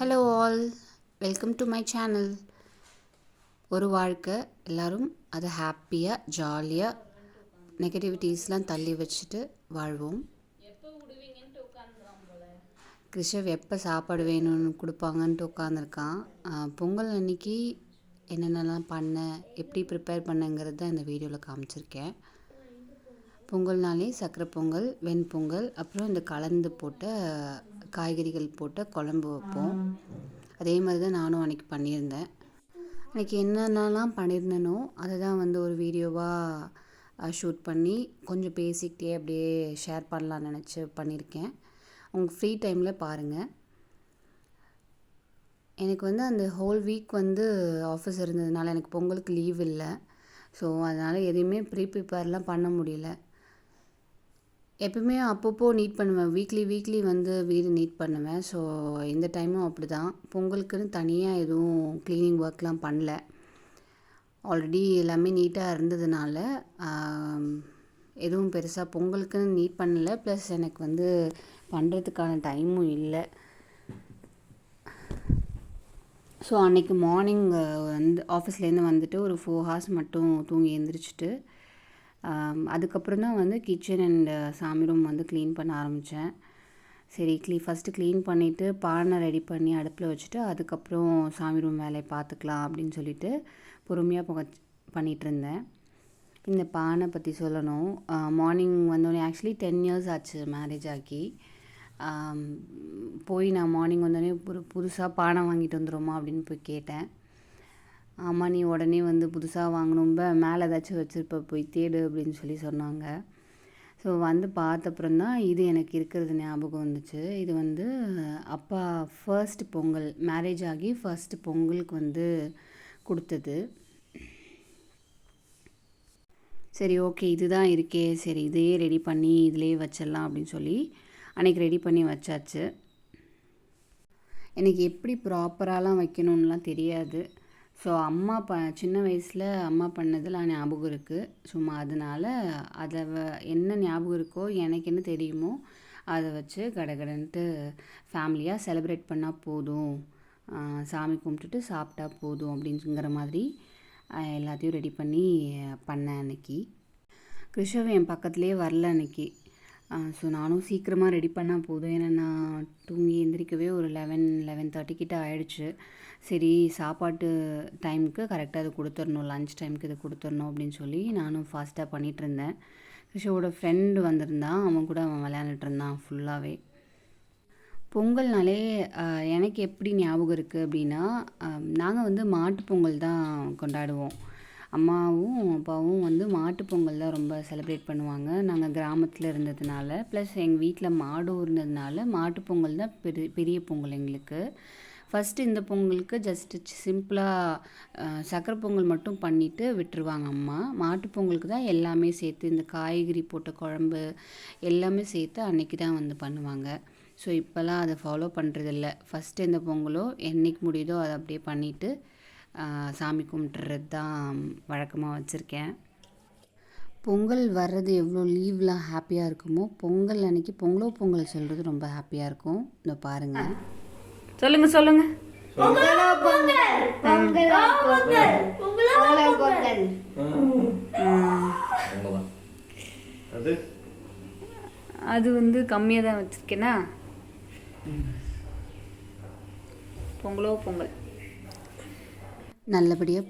Hello all, welcome to my channel. ஒரு வாழ்க்கை, எல்லோரும் அதை ஹாப்பியாக ஜாலியாக நெகட்டிவிட்டீஸ்லாம் தள்ளி வச்சுட்டு வாழ்வோம். கிருஷவ் எப்போ சாப்பாடு வேணும்னு கொடுப்பாங்கன்ட்டு உட்காந்துருக்கான். பொங்கல் அன்னைக்கு என்னென்னலாம் பண்ணேன், எப்படி ப்ரிப்பேர் பண்ணேங்கிறது தான் இந்த வீடியோவில் காமிச்சிருக்கேன். பொங்கல்னாலே சக்கரை பொங்கல், வெண்பொங்கல், அப்புறம் இந்த கலந்து போட்ட காய்கறிகள் போட்ட குழம்பு வைப்போம். அதே மாதிரி தான் நானும் அன்றைக்கி பண்ணியிருந்தேன். அன்றைக்கி என்னென்னலாம் பண்ணியிருந்தேனோ அதை தான் ஒரு வீடியோவாக ஷூட் பண்ணி கொஞ்சம் பேசிக்கிட்டே அப்படியே ஷேர் பண்ணலான்னு நினச்சி பண்ணியிருக்கேன். உங்கள் ஃப்ரீ டைமில் பாருங்கள். எனக்கு அந்த ஹோல் வீக் ஆஃபீஸ் இருந்ததுனால எனக்கு பொங்கலுக்கு லீவ் இல்லை. ஸோ அதனால் எதையுமே ப்ரிப்பேர்லாம் பண்ண முடியல. எப்பவுமே அப்பப்போ நீட் பண்ணுவேன். வீக்லி வீடு நீட் பண்ணுவேன். ஸோ இந்த டைமும் அப்படி தான். பொங்கலுக்குன்னு தனியாக எதுவும் க்ளீனிங் ஒர்க்லாம் பண்ணல. ஆல்ரெடி எல்லாமே நீட்டாக இருந்ததுனால எதுவும் பெருசாக பொங்கலுக்குன்னு நீட் பண்ணல. ப்ளஸ் எனக்கு பண்ணுறதுக்கான டைமும் இல்லை. ஸோ அன்றைக்கி மார்னிங் ஆஃபீஸ்லேருந்து வந்துட்டு ஒரு 4 hours மட்டும் தூங்கி எழுந்திரிச்சிட்டு அதுக்கப்புறம் தான் கிச்சன் அண்ட் சாமி ரூம் க்ளீன் பண்ண ஆரம்பித்தேன். சரி ஃபஸ்ட்டு க்ளீன் பண்ணிவிட்டு பானை ரெடி பண்ணி அடுப்பில் வச்சுட்டு அதுக்கப்புறம் சாமி ரூம் வேலையை பார்த்துக்கலாம் அப்படின்னு சொல்லிட்டு பொறுமையாக பண்ணிகிட்ருந்தேன். இந்த பானை பற்றி சொல்லணும். மார்னிங் வந்தோடனே ஆக்சுவலி 10 years ஆச்சு மேரேஜ் ஆகி. போய் நான் மார்னிங் வந்தோடனே புதுசாக பானை வாங்கிட்டு வந்துடுமா அப்படின்னு போய் கேட்டேன். ஆமாம், நீ உடனே புதுசாக வாங்கணும்ப, மேலே ஏதாச்சும் வச்சுருப்ப, போய் தேடு அப்படின்னு சொன்னாங்க. ஸோ பார்த்தப்புறம் தான் இது எனக்கு இருக்கிறது ஞாபகம் வந்துச்சு. இது அப்பா ஃபர்ஸ்ட் பொங்கல், மேரேஜ் ஆகி ஃபர்ஸ்ட் பொங்கலுக்கு கொடுத்தது. சரி ஓகே, இதுதான் இருக்கே, சரி இதையே ரெடி பண்ணி இதிலே வச்சிடலாம் அப்படின்னு சொல்லி அன்றைக்கி ரெடி பண்ணி வச்சாச்சு. எனக்கு எப்படி ப்ராப்பராலாம் வைக்கணுன்னெலாம் தெரியாது. ஸோ அம்மா சின்ன வயசில் அம்மா பண்ணதெல்லாம் ஞாபகம் இருக்குது. சும்மா அதனால் அதை என்ன ஞாபகம் இருக்கோ, எனக்கு என்ன தெரியுமோ அதை வச்சு கடகடன்ட்டு ஃபேமிலியாக செலிப்ரேட் பண்ணால் போதும், சாமி கும்பிட்டுட்டு சாப்பிட்டா போதும் அப்படிங்கிற மாதிரி எல்லாத்தையும் ரெடி பண்ணி பண்ணேன் அன்றைக்கி. கிருஷவ் என் பக்கத்துலேயே வரல அன்றைக்கி. ஸோ நானும் சீக்கிரமாக ரெடி பண்ணால் போதும். ஏன்னா நான் தூங்கி எந்திரிக்கவே ஒரு 11:30 கிட்ட ஆயிடுச்சு. சரி சாப்பாட்டு டைமுக்கு கரெக்டாக அது கொடுத்துடணும், லன்ச் டைமுக்கு இதை கொடுத்துடணும் அப்படின்னு சொல்லி நானும் ஃபாஸ்ட்டாக பண்ணிகிட்ருந்தேன். கிருஷோட ஃப்ரெண்டு வந்திருந்தான். அவன் கூட விளையாண்டுட்டு இருந்தான் ஃபுல்லாகவே. பொங்கல்னாலே எனக்கு எப்படி ஞாபகம் இருக்குது அப்படின்னா, நாங்கள் மாட்டு பொங்கல் தான் கொண்டாடுவோம். அம்மாவும் அப்பாவும் மாட்டு பொங்கல் தான் ரொம்ப செலிப்ரேட் பண்ணுவாங்க. நாங்கள் கிராமத்தில் இருந்ததுனால, ப்ளஸ் எங்கள் வீட்டில் மாடும் இருந்ததுனால மாட்டு பொங்கல் தான் பெரிய பொங்கல் எங்களுக்கு. ஃபஸ்ட்டு இந்த பொங்கலுக்கு ஜஸ்ட்டு சிம்பிளாக சக்கரை பொங்கல் மட்டும் பண்ணிவிட்டு விட்டுருவாங்க அம்மா. மாட்டு பொங்கலுக்கு தான் எல்லாமே சேர்த்து இந்த காய்கறி போட்ட குழம்பு எல்லாமே சேர்த்து அன்றைக்கி தான் பண்ணுவாங்க. ஸோ இப்போல்லாம் அதை ஃபாலோ பண்ணுறதில்ல. ஃபஸ்ட்டு எந்த பொங்கலோ என்றைக்கு முடியுதோ அதை அப்படியே பண்ணிவிட்டு சாமி கும்பிட்டுறது தான் வழக்கமாக வச்சுருக்கேன். பொங்கல் வர்றது எவ்வளோ லீவ்லாம் ஹாப்பியாக இருக்குமோ, பொங்கல் அன்றைக்கி பொங்கல் சொல்கிறது ரொம்ப ஹாப்பியாக இருக்கும். இந்த பாருங்கள், சொல்லுங்கள் அது கம்மியாக தான் வச்சுருக்கேனா. பொங்கல் நல்லபடியாக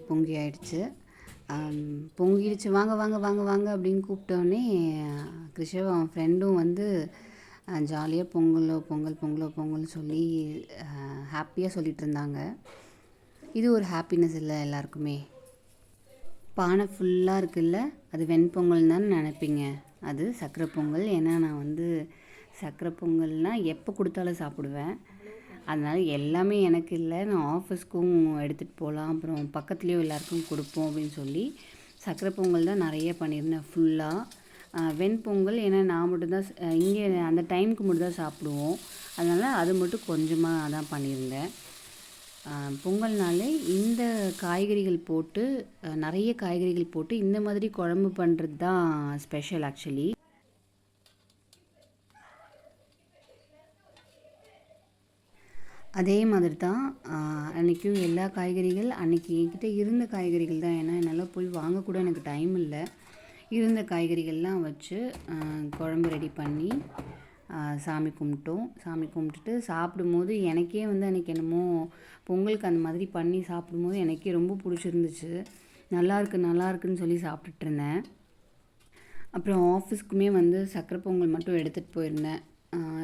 பொங்கி ஆயிடுச்சு. பொங்கிடுச்சு, வாங்க வாங்க வாங்க வாங்க அப்படின்னு கூப்பிட்டோன்னே கிருஷவ் அவன் ஃப்ரெண்டும் ஜாலியாக பொங்கல்னு சொல்லி ஹாப்பியாக சொல்லிகிட்டு இருந்தாங்க. இது ஒரு ஹாப்பினஸ் இல்லை எல்லாருக்குமே. பானை ஃபுல்லாக இருக்குல்ல, அது வெண்பொங்கல் தான் நினைப்பீங்க. அது சக்கரை பொங்கல். ஏன்னா நான் சக்கரை பொங்கல்னால் எப்போ கொடுத்தாலும் சாப்பிடுவேன். அதனால் எல்லாமே எனக்கு இல்லை, நான் ஆஃபீஸ்க்கும் எடுத்துகிட்டு போகலாம், அப்புறம் பக்கத்துலேயும் எல்லாருக்கும் கொடுப்போம் அப்படின்னு சொல்லி சக்கரை பொங்கல் தான் நிறைய பண்ணியிருந்தேன் ஃபுல்லாக. வெண்பொங்கல் ஏன்னா நான் மட்டும்தான் இங்கே அந்த டைமுக்கு மட்டும் தான் சாப்பிடுவோம். அதனால் அது மட்டும் கொஞ்சமாக தான் பண்ணியிருந்தேன். பொங்கல்னாலே இந்த காய்கறிகள் போட்டு நிறைய காய்கறிகள் போட்டு இந்த மாதிரி குழம்பு பண்ணுறது தான் ஸ்பெஷல் ஆக்சுவலி. அதே மாதிரி தான் அன்றைக்கும் எல்லா காய்கறிகள் அன்றைக்கி என்கிட்ட இருந்த காய்கறிகள் தான். ஏன்னா என்னால் போய் வாங்கக்கூட எனக்கு டைம் இல்லை. இருந்த காய்கறிகள்லாம் வச்சு குழம்பு ரெடி பண்ணி சாமி கும்பிட்டோம். சாமி கும்பிட்டுட்டு சாப்பிடும்போது எனக்கே வந்து அன்றைக்கி என்னமோ பொங்கலுக்கு அந்த மாதிரி பண்ணி சாப்பிடும்போது எனக்கே ரொம்ப பிடிச்சிருந்துச்சு. நல்லாயிருக்குன்னு சொல்லி சாப்பிட்டுட்ருந்தேன். அப்புறம் ஆஃபீஸ்க்குமே வந்து சக்கரை பொங்கல் மட்டும் எடுத்துகிட்டு போயிருந்தேன்.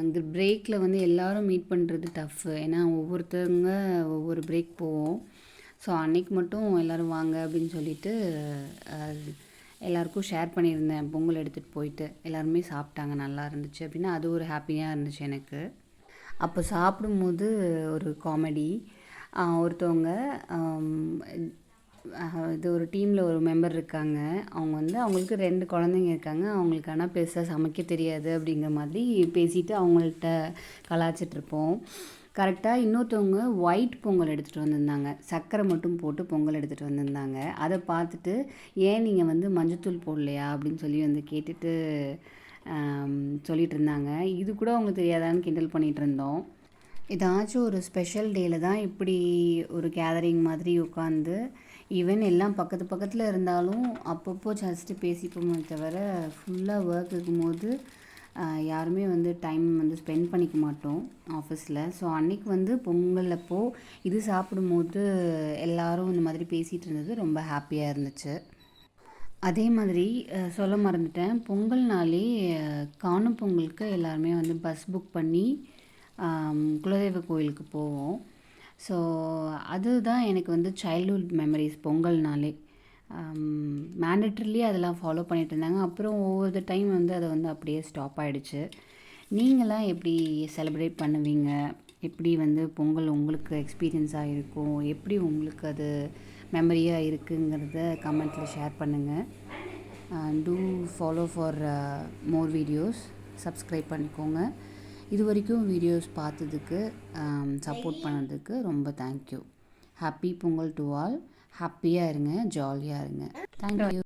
இந்த பிரேக்கில் வந்து எல்லோரும் மீட் பண்ணுறது டஃப்பு. ஏன்னா ஒவ்வொருத்தவங்க ஒவ்வொரு பிரேக் போவோம். ஸோ அன்றைக்கி மட்டும் எல்லோரும் வாங்க அப்படின்னு சொல்லிட்டு எல்லாருக்கும் ஷேர் பண்ணியிருந்தேன். பொங்கல் எடுத்துகிட்டு போயிட்டு எல்லாருமே சாப்பிட்டாங்க, நல்லா இருந்துச்சு அப்படின்னா அது ஒரு ஹாப்பியாக இருந்துச்சு எனக்கு. அப்போ சாப்பிடும்போது ஒரு காமெடி. ஒருத்தவங்க இது ஒரு டீமில் ஒரு மெம்பர் இருக்காங்க. அவங்க வந்து அவங்களுக்கு 2 குழந்தைங்க இருக்காங்க. அவங்களுக்கு ஆனால் பெருசாக சமைக்க தெரியாது அப்படிங்கிற மாதிரி பேசிட்டு அவங்கள்ட்ட கலாய்ச்சிட்ருப்போம். கரெக்டாக இன்னொருத்தவங்க ஒயிட் பொங்கல் எடுத்துகிட்டு வந்திருந்தாங்க. சர்க்கரை மட்டும் போட்டு பொங்கல் எடுத்துகிட்டு வந்திருந்தாங்க. அதை பார்த்துட்டு ஏன் நீங்கள் வந்து மஞ்சத்தூள் போடலையா அப்படின்னு சொல்லி வந்து கேட்டுட்டு சொல்லிகிட்டு இருந்தாங்க. இது கூட அவங்களுக்கு தெரியாதான்னு கிண்டல் பண்ணிகிட்டு இருந்தோம். ஏதாச்சும் ஒரு ஸ்பெஷல் டேயில் தான் இப்படி ஒரு கேதரிங் மாதிரி உட்காந்து ஈவன் எல்லாம் பக்கத்தில் இருந்தாலும் அப்பப்போ ஜஸ்ட்டு பேசிப்போமே தவிர ஃபுல்லாக ஒர்க் இருக்கும்போது யாருமே வந்து டைம் வந்து ஸ்பெண்ட் பண்ணிக்க மாட்டோம் ஆஃபீஸில். ஸோ அன்றைக்கி வந்து பொங்கல் அப்போது இது சாப்பிடும்போது எல்லோரும் இந்த மாதிரி பேசிகிட்டு இருந்தது ரொம்ப ஹாப்பியாக இருந்துச்சு. அதே மாதிரி சொல்ல மறந்துட்டேன், பொங்கல்னாலே காணும் பொங்கலுக்கு எல்லாருமே வந்து பஸ் புக் பண்ணி குலதெய்வ கோயிலுக்கு போவோம். ஸோ அதுதான் எனக்கு வந்து சைல்ட்ஹுட் மெமரிஸ் பொங்கல்னாலே. மேண்டட்ரிலி அதெல்லாம் ஃபாலோ பண்ணிகிட்டு இருந்தாங்க. அப்புறம் ஒவ்வொரு டைம் வந்து அதை வந்து அப்படியே ஸ்டாப் ஆகிடுச்சு. நீங்களாம் எப்படி செலிப்ரேட் பண்ணுவீங்க? எப்படி வந்து பொங்கல் உங்களுக்கு எக்ஸ்பீரியன்ஸாக இருக்கும்? எப்படி உங்களுக்கு அது மெமரியாக இருக்குங்கிறத கமெண்ட்டில் ஷேர் பண்ணுங்கள். Do follow for more videos. Subscribe பண்ணிக்கோங்க. இது வரைக்கும் வீடியோஸ் பார்த்ததுக்கு சப்போர்ட் பண்ணதுக்கு ரொம்ப thank you. Happy Pongal to all. ஹாப்பியாக இருங்க, ஜாலியாக இருங்க. தேங்க்யூ.